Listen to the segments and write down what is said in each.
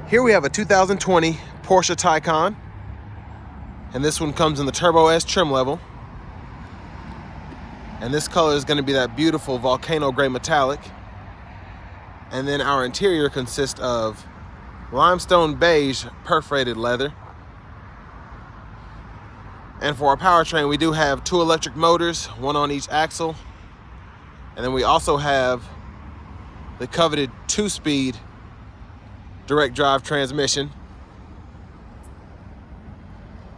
Here we have a 2020 Porsche Taycan, and this one comes in the Turbo S trim level. And this color is going to be that beautiful volcano gray metallic. And then our interior consists of limestone beige perforated leather. And for our powertrain, we do have 2 electric motors, 1 on each axle. And then we also have the coveted 2-speed direct drive transmission.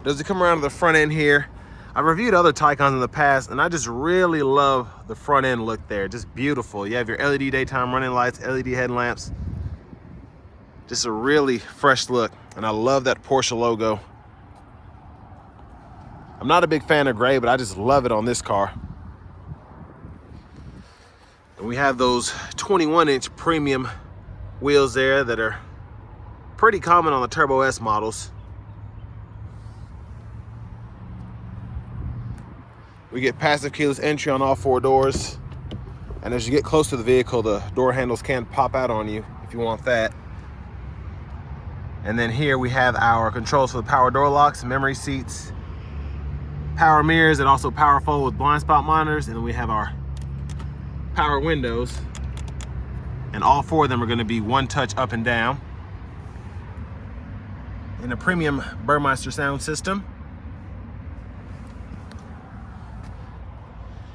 Does it come around to the front end here? I've reviewed other Taycans in the past, and I just really love the front end look there. Just beautiful. You have your LED daytime running lights, LED headlamps. Just a really fresh look, and I love that Porsche logo. I'm not a big fan of gray, but I just love it on this car. And we have those 21-inch premium wheels there that are pretty common on the Turbo S models. We get passive keyless entry on all 4 doors. And as you get close to the vehicle, the door handles can pop out on you if you want that. And then here we have our controls for the power door locks, memory seats, power mirrors, and also power fold with blind spot monitors. And then we have our power windows. And all 4 of them are going to be one touch up and down. In a premium Burmeister sound system.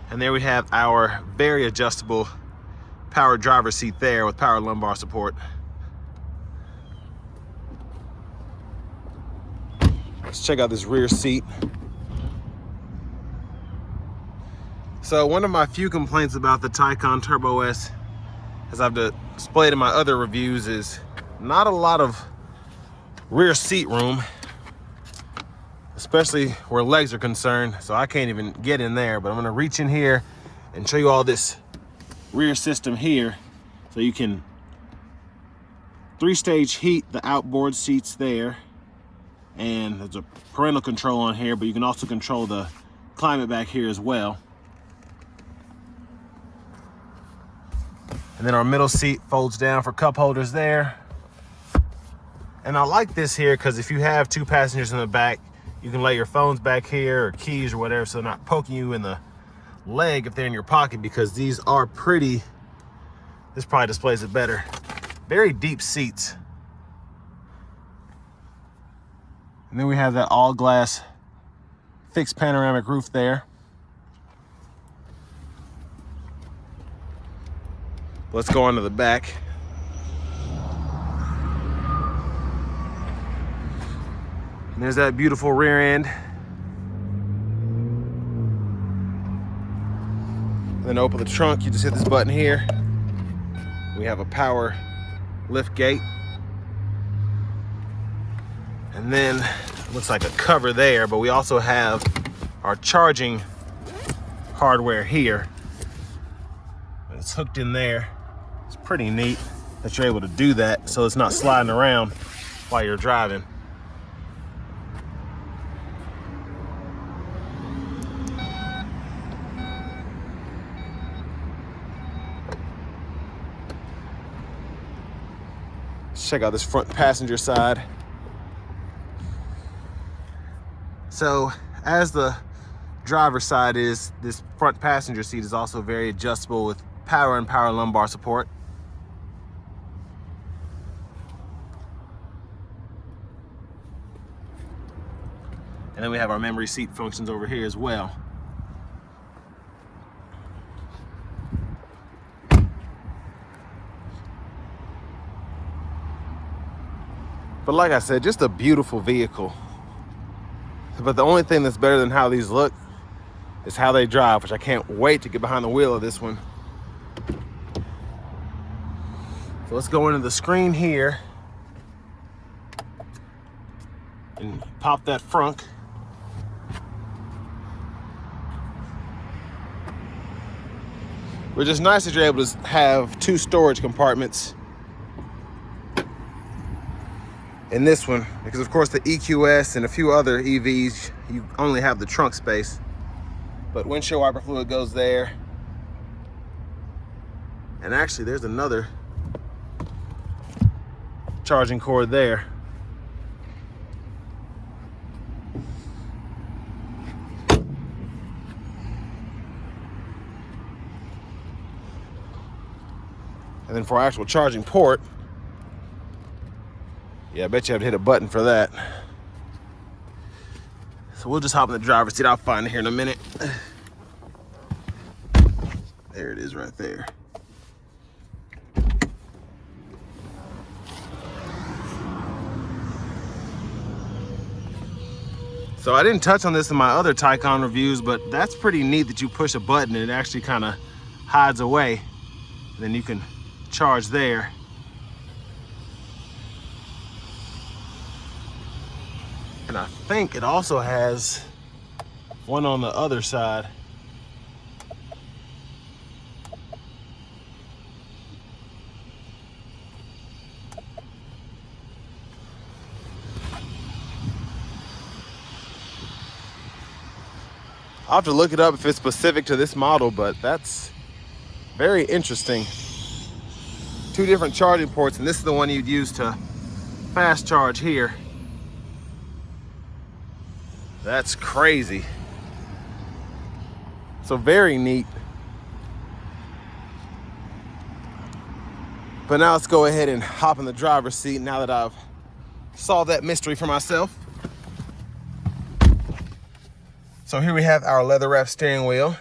And there we have our very adjustable power driver's seat there with power lumbar support. Let's check out this rear seat. So one of my few complaints about the Taycan Turbo S, as I've displayed in my other reviews, is not a lot of rear seat room, especially where legs are concerned. So I can't even get in there, but I'm gonna reach in here and show you all this rear system here. So you can 3-stage heat the outboard seats there. And there's a parental control on here, but you can also control the climate back here as well. And then our middle seat folds down for cup holders there. And I like this here because if you have 2 passengers in the back, you can lay your phones back here or keys or whatever, so they're not poking you in the leg if they're in your pocket, because these are pretty, this probably displays it better, very deep seats. And then we have that all glass fixed panoramic roof there. Let's go on to the back. And there's that beautiful rear end. And then open the trunk, you just hit this button here. We have a power lift gate. And then it looks like a cover there, but we also have our charging hardware here. It's hooked in there. It's pretty neat that you're able to do that so it's not sliding around while you're driving. Let's check out this front passenger side. So as the driver's side is, this front passenger seat is also very adjustable with power and power lumbar support. And then we have our memory seat functions over here as well. But like I said, just a beautiful vehicle. But the only thing that's better than how these look is how they drive, which I can't wait to get behind the wheel of this one. So let's go into the screen here and pop that frunk. Which is nice that you're able to have 2 storage compartments in this one, because of course the EQS and a few other EVs, you only have the trunk space. But windshield wiper fluid goes there. And actually there's another charging cord there. And then for our actual charging port, yeah, I bet you have to hit a button for that. So we'll just hop in the driver's seat. I'll find it here in a minute. There it is right there. So I didn't touch on this in my other Taycan reviews, but that's pretty neat that you push a button and it actually kind of hides away. And then you can charge there. And I think it also has one on the other side. I'll have to look it up if it's specific to this model, but that's very interesting. 2 different charging ports, and this is the one you'd use to fast charge here. That's crazy. So very neat. But now let's go ahead and hop in the driver's seat now that I've solved that mystery for myself. So here we have our leather wrap steering wheel.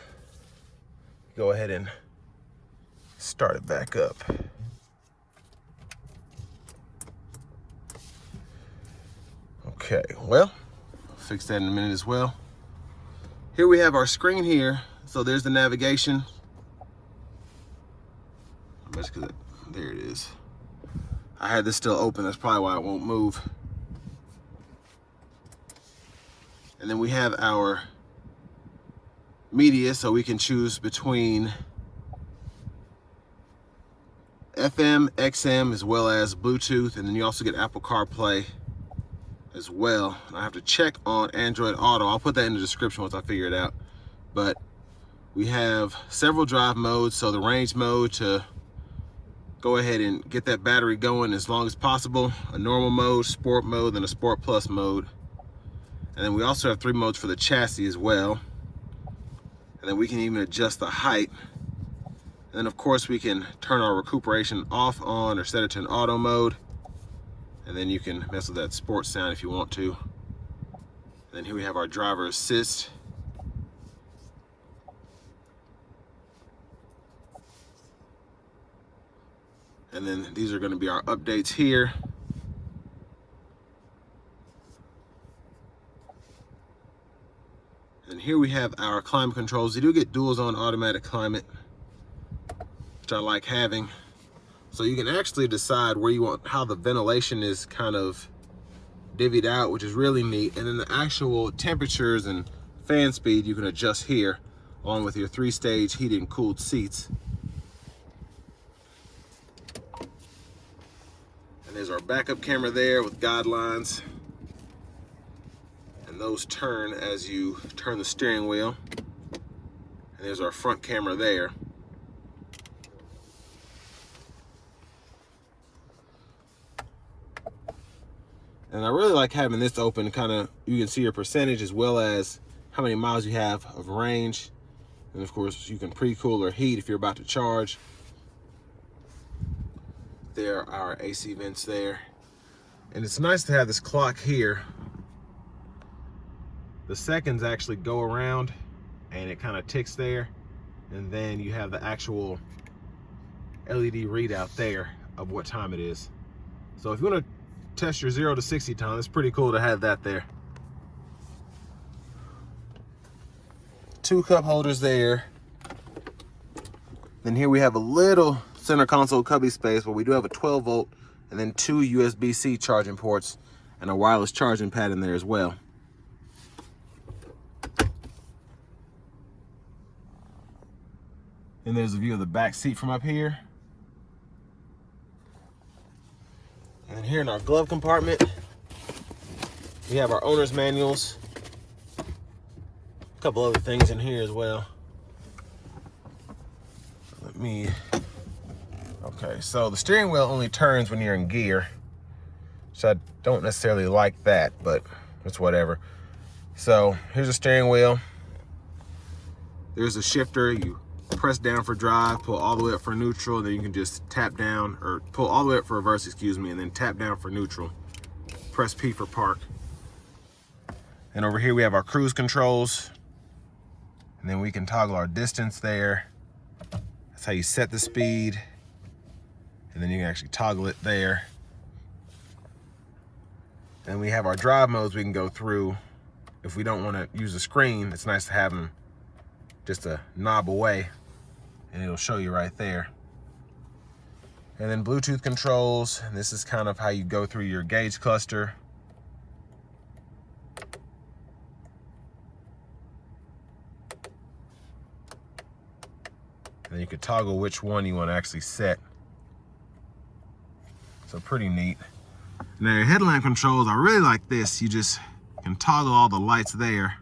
Go ahead and start it back up. Okay, well, I'll fix that in a minute as well. Here we have our screen here. So there's the navigation. There it is. I had this still open, that's probably why it won't move. And then we have our media, so we can choose between FM, XM, as well as Bluetooth, and then you also get Apple CarPlay as well. I have to check on Android Auto. I'll put that in the description once I figure it out. But we have several drive modes, so the range mode to go ahead and get that battery going as long as possible, a normal mode, sport mode, and a sport plus mode. And then we also have 3 modes for the chassis as well. And then we can even adjust the height. And then of course we can turn our recuperation off, on, or set it to an auto mode. And then you can mess with that sports sound if you want to. And then here we have our driver assist. And then these are going to be our updates here. And here we have our climate controls. You do get dual zone automatic climate, which I like having. So you can actually decide where you want, how the ventilation is kind of divvied out, which is really neat. And then the actual temperatures and fan speed you can adjust here, along with your 3-stage heated and cooled seats. And there's our backup camera there with guidelines. And those turn as you turn the steering wheel. And there's our front camera there. And I really like having this open, kind of, you can see your percentage as well as how many miles you have of range. And of course you can pre-cool or heat if you're about to charge. There are our AC vents there. And it's nice to have this clock here. The seconds actually go around and it kind of ticks there. And then you have the actual LED readout there of what time it is. So if you want to test your 0 to 60 time, it's pretty cool to have that there. 2 cup holders there. Then here we have a little center console cubby space, but we do have a 12 volt and then 2 USB-C charging ports and a wireless charging pad in there as well. And there's a view of the back seat from up here. And then here in our glove compartment, we have our owner's manuals. A couple other things in here as well. Okay, so the steering wheel only turns when you're in gear. So I don't necessarily like that, but it's whatever. So here's a steering wheel. There's a shifter. You press down for drive, pull all the way up for neutral, then you can just tap down, or pull all the way up for reverse, excuse me, and then tap down for neutral. Press P for park. And over here we have our cruise controls. And then we can toggle our distance there. That's how you set the speed. And then you can actually toggle it there. And we have our drive modes we can go through. If we don't want to use the screen, it's nice to have them just a knob away, and it'll show you right there. And then Bluetooth controls, and this is kind of how you go through your gauge cluster. And then you could toggle which one you want to actually set. So pretty neat. Now your headlamp controls, I really like this. You just can toggle all the lights there.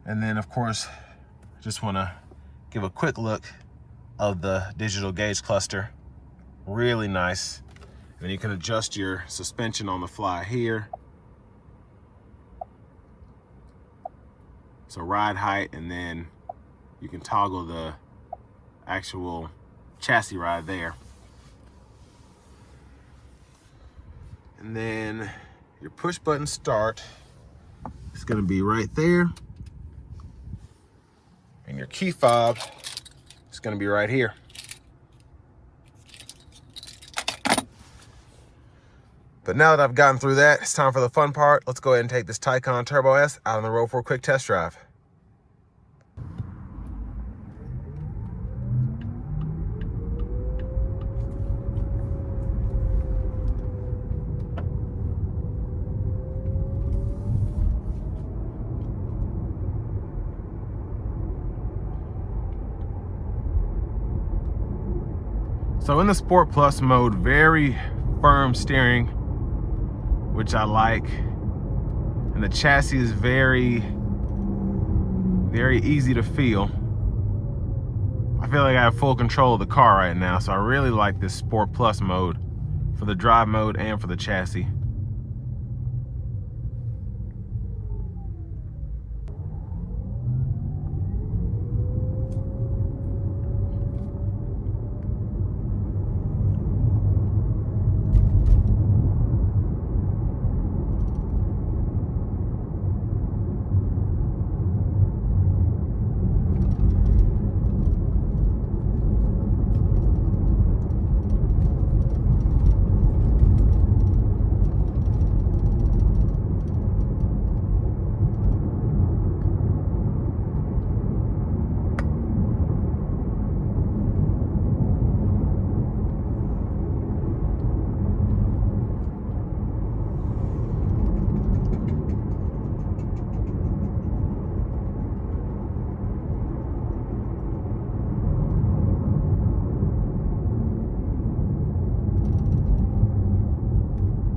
And then of course, just want to give a quick look of the digital gauge cluster. Really nice. And then you can adjust your suspension on the fly here. So ride height, and then you can toggle the actual chassis ride there. And then your push button start is going to be right there. And your key fob is going to be right here. But now that I've gotten through that, it's time for the fun part. Let's go ahead and take this Taycan Turbo S out on the road for a quick test drive. So in the Sport Plus mode, very firm steering, which I like. And the chassis is very easy to feel. I feel like I have full control of the car right now, so I really like this Sport Plus mode for the drive mode and for the chassis.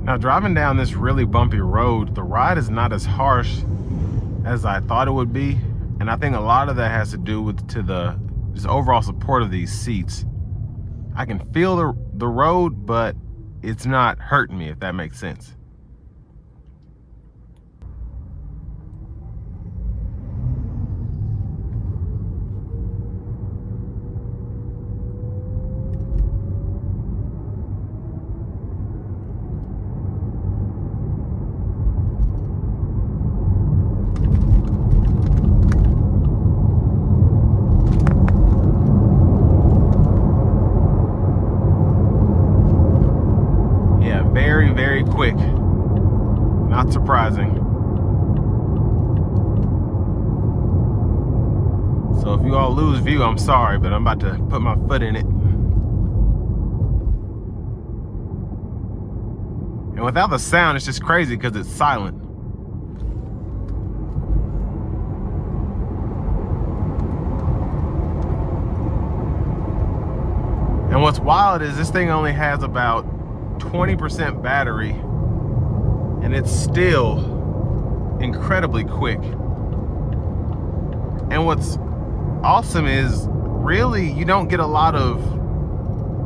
Now driving down this really bumpy road, the ride is not as harsh as I thought it would be. And I think a lot of that has to do with the just overall support of these seats. I can feel the road, but it's not hurting me, if that makes sense. Very quick. Not surprising. So if you all lose view, I'm sorry, but I'm about to put my foot in it. And without the sound, it's just crazy because it's silent. And what's wild is this thing only has about 20% battery, and it's still incredibly quick. And what's awesome is really, you don't get a lot of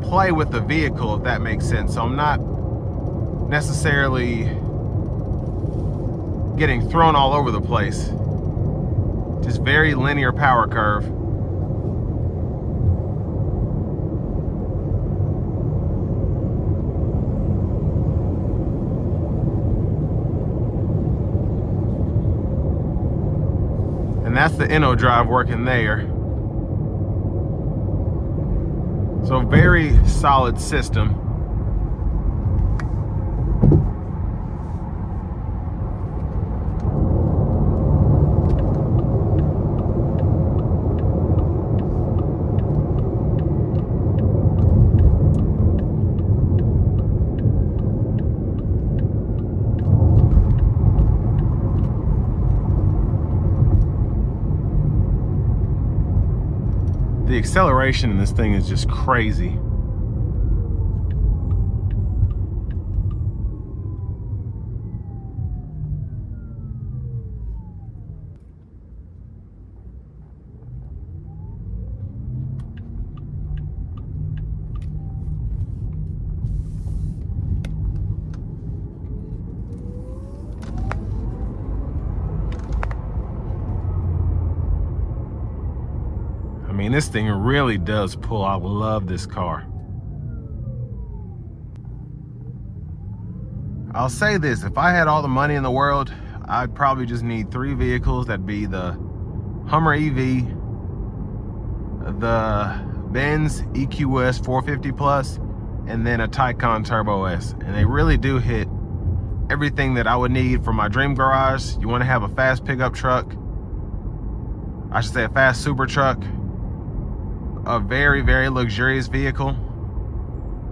play with the vehicle, if that makes sense. So I'm not necessarily getting thrown all over the place. Just very linear power curve. And that's the Innodrive working there. So very solid system. The acceleration in this thing is just crazy. I mean, this thing really does pull. I love this car. I'll say this, if I had all the money in the world, I'd probably just need 3 vehicles. That'd be the Hummer EV, the Benz EQS 450 Plus, and then a Taycan Turbo S. And they really do hit everything that I would need for my dream garage. You want to have a fast pickup truck, I should say a fast super truck, a very, very luxurious vehicle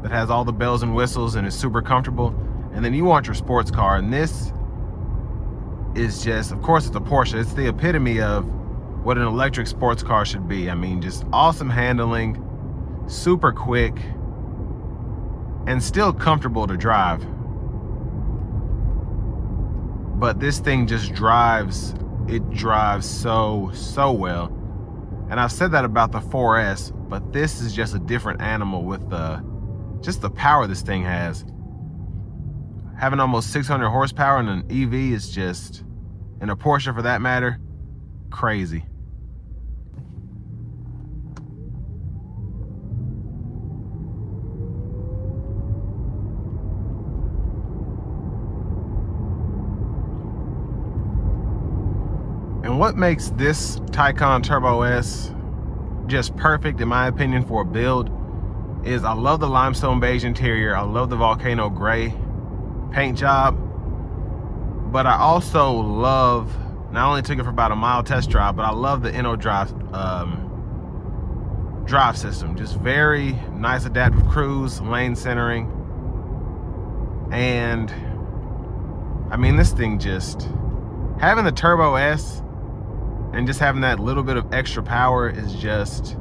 that has all the bells and whistles and is super comfortable. And then you want your sports car, and this is just, of course it's a Porsche. It's the epitome of what an electric sports car should be. I mean, just awesome handling, super quick, and still comfortable to drive. But this thing just drives, it drives so well. And I've said that about the 4S, but this is just a different animal with just the power this thing has. Having almost 600 horsepower in an EV is just, in a Porsche for that matter, crazy. And what makes this Taycan Turbo S just perfect, in my opinion, for a build is I love the limestone beige interior. I love the volcano gray paint job. But I also love, and I only took it for about a mile test drive, but I love the Innodrive drive system. Just very nice adaptive cruise, lane centering. And I mean, this thing just, having the Turbo S and just having that little bit of extra power is just,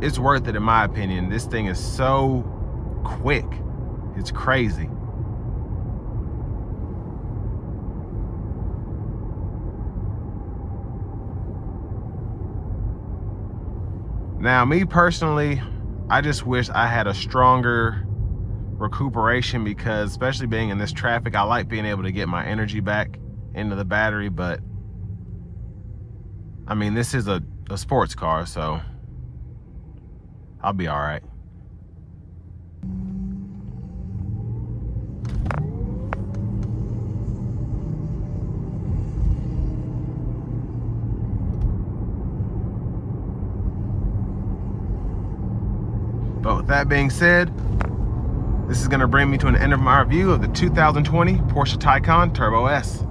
it's worth it in my opinion. This thing is so quick. It's crazy. Now, me personally, I just wish I had a stronger recuperation, because especially being in this traffic, I like being able to get my energy back into the battery. But I mean, this is a sports car, so I'll be all right. But with that being said, this is going to bring me to an end of my review of the 2020 Porsche Taycan Turbo S.